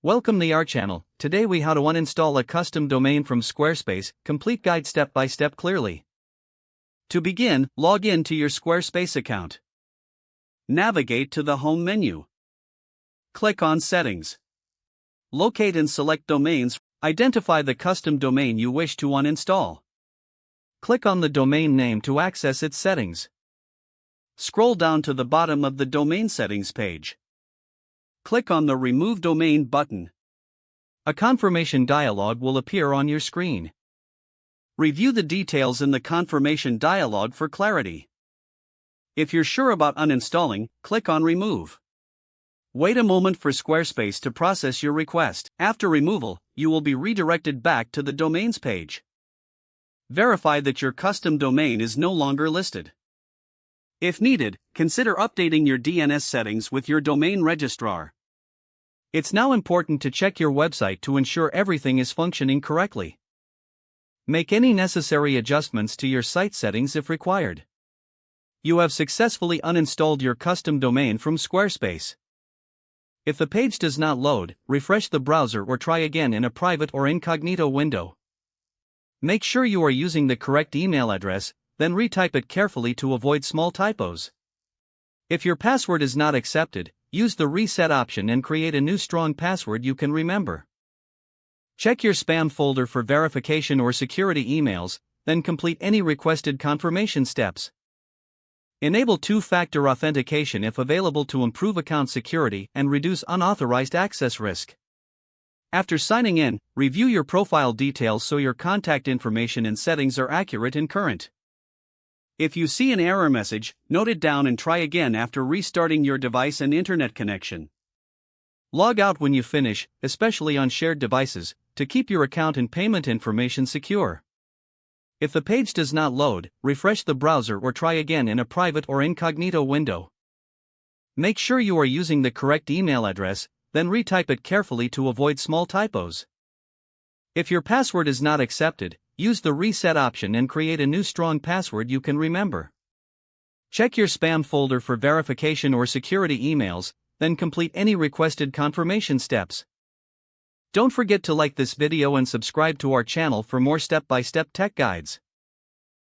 Welcome to our channel. Today we how to uninstall a custom domain from Squarespace, complete guide step by step clearly. To begin, log in to your Squarespace account. Navigate to the home menu. Click on Settings. Locate and select Domains. Identify the custom domain you wish to uninstall. Click on the domain name to access its settings. Scroll down to the bottom of the domain settings page. Click on the Remove Domain button. A confirmation dialog will appear on your screen. Review the details in the confirmation dialog for clarity. If you're sure about uninstalling, click on Remove. Wait a moment for Squarespace to process your request. After removal, you will be redirected back to the domains page. Verify that your custom domain is no longer listed. If needed, consider updating your DNS settings with your domain registrar. It's now important to check your website to ensure everything is functioning correctly. Make any necessary adjustments to your site settings if required. You have successfully uninstalled your custom domain from Squarespace. If the page does not load, refresh the browser or try again in a private or incognito window. Make sure you are using the correct email address, then retype it carefully to avoid small typos. If your password is not accepted, use the reset option and create a new strong password you can remember. Check your spam folder for verification or security emails, then complete any requested confirmation steps. Enable two-factor authentication if available to improve account security and reduce unauthorized access risk. After signing in, review your profile details so your contact information and settings are accurate and current. If you see an error message, note it down and try again after restarting your device and internet connection. Log out when you finish, especially on shared devices, to keep your account and payment information secure. If the page does not load, refresh the browser or try again in a private or incognito window. Make sure you are using the correct email address, then retype it carefully to avoid small typos. If your password is not accepted, use the reset option and create a new strong password you can remember. Check your spam folder for verification or security emails, then complete any requested confirmation steps. Don't forget to like this video and subscribe to our channel for more step-by-step tech guides.